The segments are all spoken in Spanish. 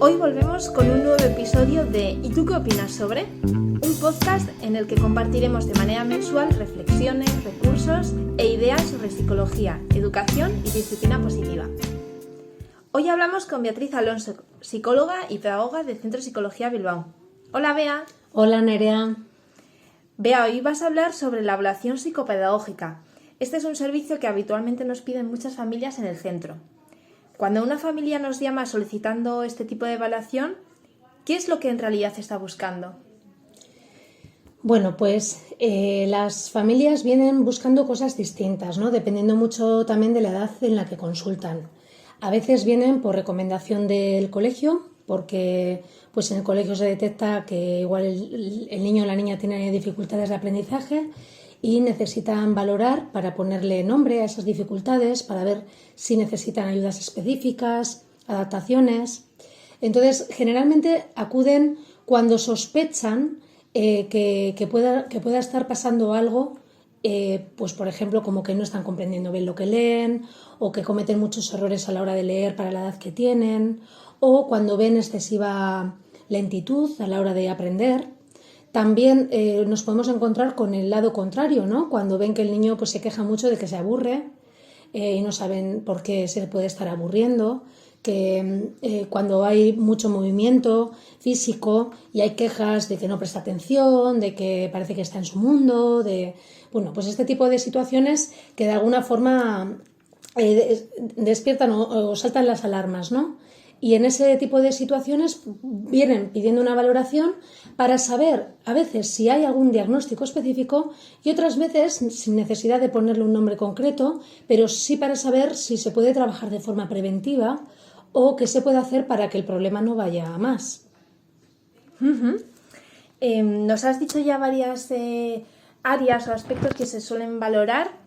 Hoy volvemos con un nuevo episodio de ¿Y tú qué opinas sobre? Un podcast en el que compartiremos de manera mensual reflexiones, recursos e ideas sobre psicología, educación y disciplina positiva. Hoy hablamos con Beatriz Alonso, psicóloga y pedagoga del Centro de Psicología Bilbao. Hola, Bea. Hola, Nerea. Bea, hoy vas a hablar sobre la evaluación psicopedagógica. Este es un servicio que habitualmente nos piden muchas familias en el centro. Cuando una familia nos llama solicitando este tipo de evaluación, ¿qué es lo que en realidad está buscando? Bueno, pues las familias vienen buscando cosas distintas, ¿no? Dependiendo mucho también de la edad en la que consultan. A veces vienen por recomendación del colegio, porque pues en el colegio se detecta que igual el niño o la niña tiene dificultades de aprendizaje y necesitan valorar para ponerle nombre a esas dificultades, para ver si necesitan ayudas específicas, adaptaciones. Entonces, generalmente acuden cuando sospechan que pueda estar pasando algo, pues por ejemplo, como que no están comprendiendo bien lo que leen, o que cometen muchos errores a la hora de leer para la edad que tienen, o cuando ven excesiva lentitud a la hora de aprender. También nos podemos encontrar con el lado contrario, ¿no? Cuando ven que el niño pues, se queja mucho de que se aburre y no saben por qué se puede estar aburriendo, que cuando hay mucho movimiento físico y hay quejas de que no presta atención, de que parece que está en su mundo, bueno, pues este tipo de situaciones que de alguna forma despiertan o saltan las alarmas, ¿no? Y en ese tipo de situaciones vienen pidiendo una valoración para saber a veces si hay algún diagnóstico específico y otras veces sin necesidad de ponerle un nombre concreto, pero sí para saber si se puede trabajar de forma preventiva o qué se puede hacer para que el problema no vaya a más. Nos has dicho ya varias áreas o aspectos que se suelen valorar.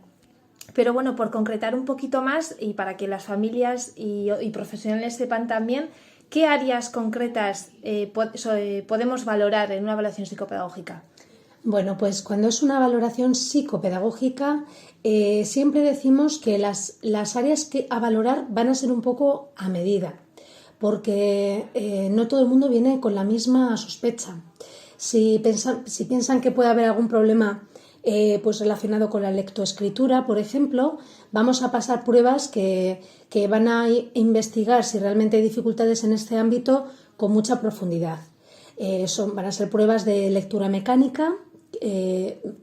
Pero bueno, por concretar un poquito más y para que las familias y profesionales sepan también qué áreas concretas podemos valorar en una evaluación psicopedagógica. Bueno, pues cuando es una valoración psicopedagógica, siempre decimos que las áreas a valorar van a ser un poco a medida, porque no todo el mundo viene con la misma sospecha. Si piensan que puede haber algún problema pues relacionado con la lectoescritura, por ejemplo, vamos a pasar pruebas que van a investigar si realmente hay dificultades en este ámbito con mucha profundidad. Van a ser pruebas de lectura mecánica,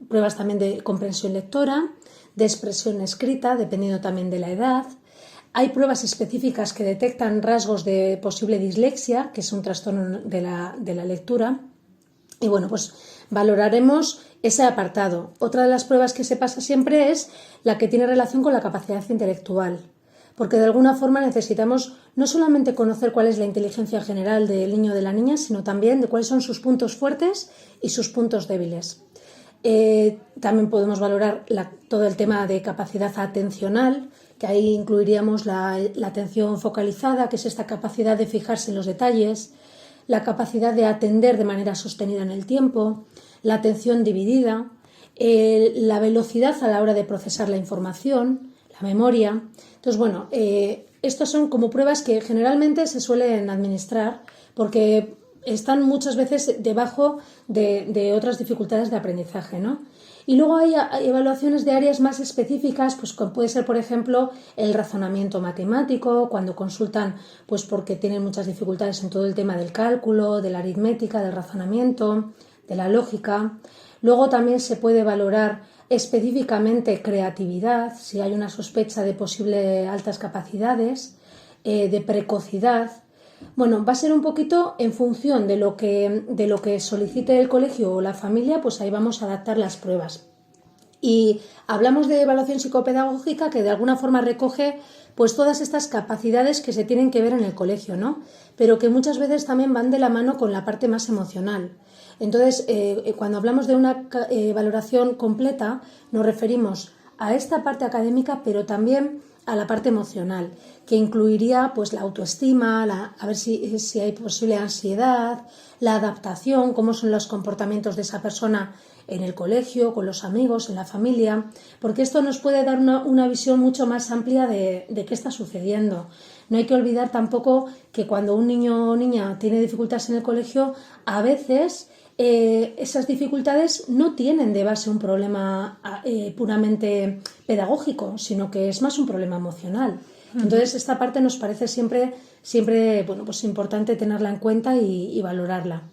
pruebas también de comprensión lectora, de expresión escrita, dependiendo también de la edad. Hay pruebas específicas que detectan rasgos de posible dislexia, que es un trastorno de la lectura. Y bueno, pues valoraremos ese apartado. Otra de las pruebas que se pasa siempre es la que tiene relación con la capacidad intelectual, porque de alguna forma necesitamos no solamente conocer cuál es la inteligencia general del niño o de la niña, sino también de cuáles son sus puntos fuertes y sus puntos débiles. También podemos valorar todo el tema de capacidad atencional, que ahí incluiríamos la atención focalizada, que es esta capacidad de fijarse en los detalles, la capacidad de atender de manera sostenida en el tiempo, la atención dividida, la velocidad a la hora de procesar la información, la memoria. Entonces, bueno, estas son como pruebas que generalmente se suelen administrar porque están muchas veces debajo de otras dificultades de aprendizaje, ¿no? Y luego hay evaluaciones de áreas más específicas, pues puede ser, por ejemplo, el razonamiento matemático, cuando consultan pues porque tienen muchas dificultades en todo el tema del cálculo, de la aritmética, del razonamiento, de la lógica. Luego también se puede valorar específicamente creatividad, si hay una sospecha de posible altas capacidades, de precocidad. Bueno, va a ser un poquito en función de lo que solicite el colegio o la familia, pues ahí vamos a adaptar las pruebas. Y hablamos de evaluación psicopedagógica que de alguna forma recoge pues todas estas capacidades que se tienen que ver en el colegio, ¿no? Pero que muchas veces también van de la mano con la parte más emocional. Entonces, cuando hablamos de una valoración completa, nos referimos a esta parte académica, pero también a la parte emocional, que incluiría pues la autoestima, a ver si hay posible ansiedad, la adaptación, cómo son los comportamientos de esa persona en el colegio, con los amigos, en la familia, porque esto nos puede dar una visión mucho más amplia de qué está sucediendo. No hay que olvidar tampoco que cuando un niño o niña tiene dificultades en el colegio, a veces esas dificultades no tienen de base un problema puramente pedagógico, sino que es más un problema emocional. Entonces, esta parte nos parece siempre bueno, pues importante tenerla en cuenta y valorarla.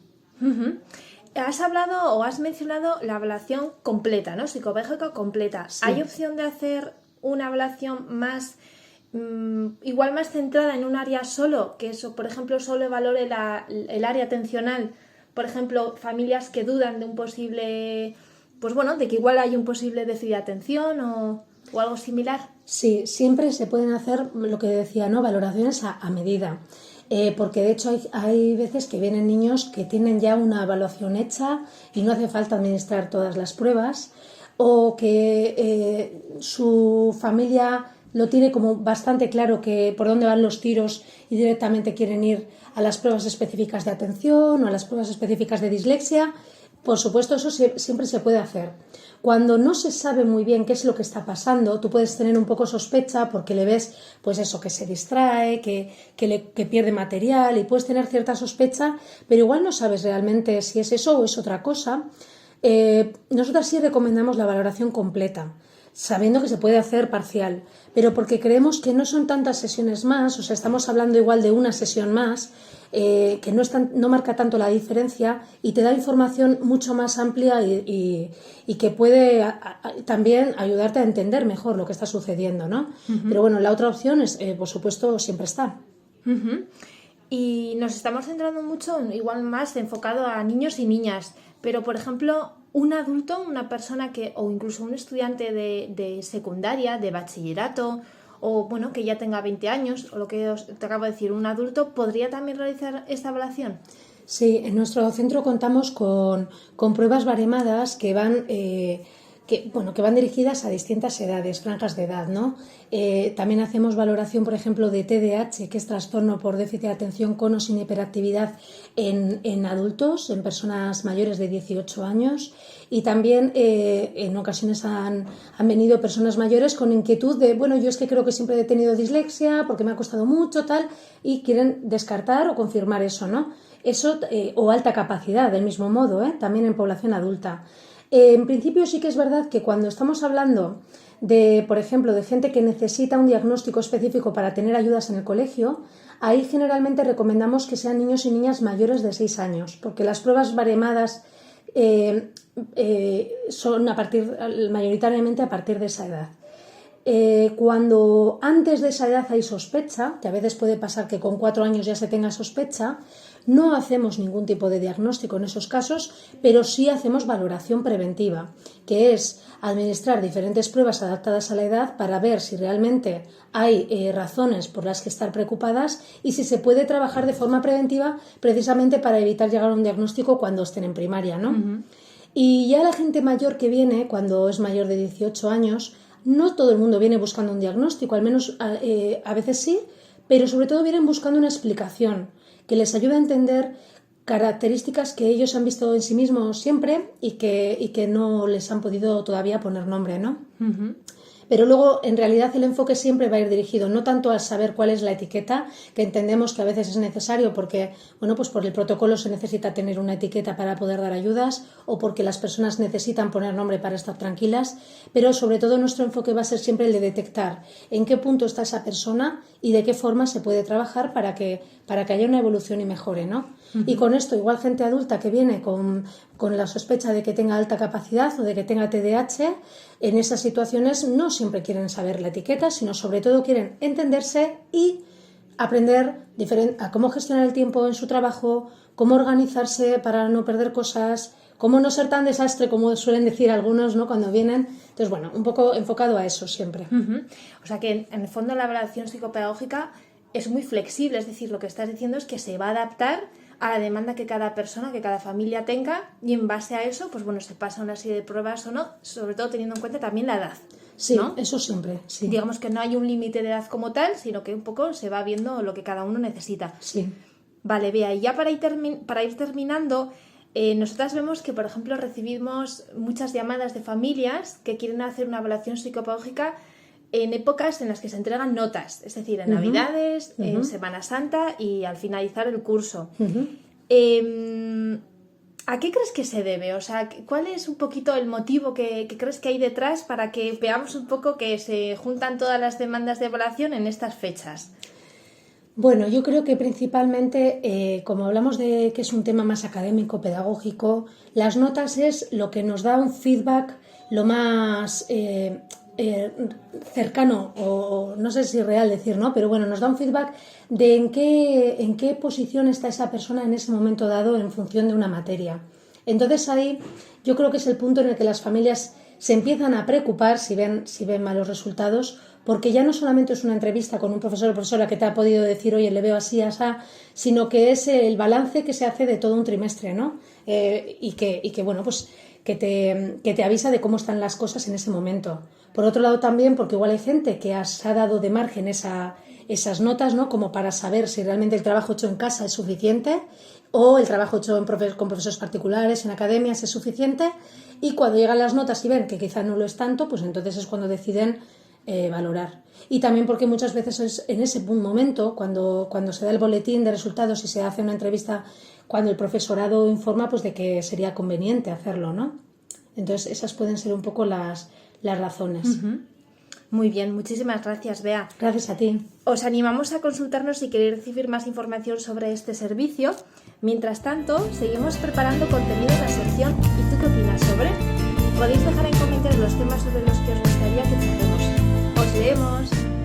Has hablado o has mencionado la evaluación completa, ¿no? Psicopedagógica completa. Sí. ¿Hay opción de hacer una evaluación más igual más centrada en un área solo, que eso, por ejemplo, solo valore el área atencional? Por ejemplo, familias que dudan de un posible, pues bueno, de que igual hay un posible déficit de atención o algo similar. Sí, siempre se pueden hacer lo que decía, ¿no? Valoraciones a medida. Porque de hecho hay veces que vienen niños que tienen ya una evaluación hecha y no hace falta administrar todas las pruebas, o que su familia lo tiene como bastante claro que por dónde van los tiros y directamente quieren ir a las pruebas específicas de atención o a las pruebas específicas de dislexia. Por supuesto, eso siempre se puede hacer. Cuando no se sabe muy bien qué es lo que está pasando, tú puedes tener un poco sospecha porque le ves, pues eso, que se distrae, que pierde material, y puedes tener cierta sospecha, pero igual no sabes realmente si es eso o es otra cosa. Nosotras sí recomendamos la valoración completa, sabiendo que se puede hacer parcial, pero porque creemos que no son tantas sesiones más, o sea, estamos hablando igual de una sesión más, que no marca tanto la diferencia y te da información mucho más amplia y que puede también ayudarte a entender mejor lo que está sucediendo, ¿no? Pero bueno, la otra opción es, por supuesto, siempre está. Y nos estamos centrando mucho, igual más enfocado a niños y niñas, pero por ejemplo, un adulto, una persona o incluso un estudiante de secundaria, de bachillerato, o bueno, que ya tenga 20 años, o lo que te acabo de decir, un adulto, ¿podría también realizar esta evaluación? Sí, en nuestro centro contamos con pruebas baremadas que van dirigidas a distintas edades, franjas de edad, ¿no? También hacemos valoración, por ejemplo, de TDAH, que es trastorno por déficit de atención con o sin hiperactividad en adultos, en personas mayores de 18 años. Y también en ocasiones han venido personas mayores con inquietud de, bueno, yo es que creo que siempre he tenido dislexia porque me ha costado mucho, tal, y quieren descartar o confirmar eso, ¿no? Eso, o alta capacidad, del mismo modo, también en población adulta. En principio sí que es verdad que cuando estamos hablando de, por ejemplo, de gente que necesita un diagnóstico específico para tener ayudas en el colegio, ahí generalmente recomendamos que sean niños y niñas mayores de 6 años, porque las pruebas baremadas son mayoritariamente a partir de esa edad. Cuando antes de esa edad hay sospecha, que a veces puede pasar que con 4 años ya se tenga sospecha, no hacemos ningún tipo de diagnóstico en esos casos, pero sí hacemos valoración preventiva, que es administrar diferentes pruebas adaptadas a la edad para ver si realmente hay razones por las que estar preocupadas y si se puede trabajar de forma preventiva precisamente para evitar llegar a un diagnóstico cuando estén en primaria, ¿no? Y ya la gente mayor que viene, cuando es mayor de 18 años, no todo el mundo viene buscando un diagnóstico, al menos a veces sí, pero sobre todo vienen buscando una explicación que les ayude a entender características que ellos han visto en sí mismos siempre y que no les han podido todavía poner nombre, ¿no? Pero luego, en realidad, el enfoque siempre va a ir dirigido no tanto al saber cuál es la etiqueta, que entendemos que a veces es necesario porque, bueno, pues por el protocolo se necesita tener una etiqueta para poder dar ayudas o porque las personas necesitan poner nombre para estar tranquilas, pero sobre todo nuestro enfoque va a ser siempre el de detectar en qué punto está esa persona y de qué forma se puede trabajar para que haya una evolución y mejore, ¿no? Y con esto, igual gente adulta que viene con la sospecha de que tenga alta capacidad o de que tenga TDAH, en esas situaciones no siempre quieren saber la etiqueta, sino sobre todo quieren entenderse y aprender a cómo gestionar el tiempo en su trabajo, cómo organizarse para no perder cosas, cómo no ser tan desastre como suelen decir algunos, ¿no?, cuando vienen. Entonces, bueno, un poco enfocado a eso siempre. O sea que en el fondo la evaluación psicopedagógica es muy flexible, es decir, lo que estás diciendo es que se va a adaptar a la demanda que cada persona, que cada familia tenga, y en base a eso, pues bueno, se pasa una serie de pruebas o no, sobre todo teniendo en cuenta también la edad. Sí, ¿no? Eso siempre, sí. Digamos que no hay un límite de edad como tal, sino que un poco se va viendo lo que cada uno necesita. Sí. Vale, Bea, y ya para ir terminando, nosotras vemos que, por ejemplo, recibimos muchas llamadas de familias que quieren hacer una evaluación psicopedagógica en épocas en las que se entregan notas, es decir, en Navidades, en Semana Santa y al finalizar el curso. ¿A qué crees que se debe? O sea, ¿cuál es un poquito el motivo que crees que hay detrás para que veamos un poco que se juntan todas las demandas de evaluación en estas fechas? Bueno, yo creo que principalmente, como hablamos de que es un tema más académico, pedagógico, las notas es lo que nos da un feedback lo más cercano, o no sé si real decir, ¿no? Pero bueno, nos da un feedback de en qué posición está esa persona en ese momento dado en función de una materia. Entonces ahí yo creo que es el punto en el que las familias se empiezan a preocupar si ven malos resultados, porque ya no solamente es una entrevista con un profesor o profesora que te ha podido decir, oye, le veo así, asá, sino que es el balance que se hace de todo un trimestre, ¿no? Y que bueno, pues que te avisa de cómo están las cosas en ese momento. Por otro lado también, porque igual hay gente que se ha dado de margen esas notas, ¿no? Como para saber si realmente el trabajo hecho en casa es suficiente o el trabajo hecho con profesores particulares, en academias, es suficiente, y cuando llegan las notas y ven que quizá no lo es tanto, pues entonces es cuando deciden valorar. Y también porque muchas veces es en ese momento, cuando se da el boletín de resultados y se hace una entrevista, cuando el profesorado informa pues de que sería conveniente hacerlo, ¿no? Entonces esas pueden ser un poco las razones. Muy bien, muchísimas gracias, Bea. Gracias a ti. Os animamos a consultarnos si queréis recibir más información sobre este servicio. Mientras tanto, seguimos preparando contenido en la sección ¿Y tú qué opinas sobre? Podéis dejar en comentarios los temas sobre los que os gustaría que charlemos. ¡Os leemos!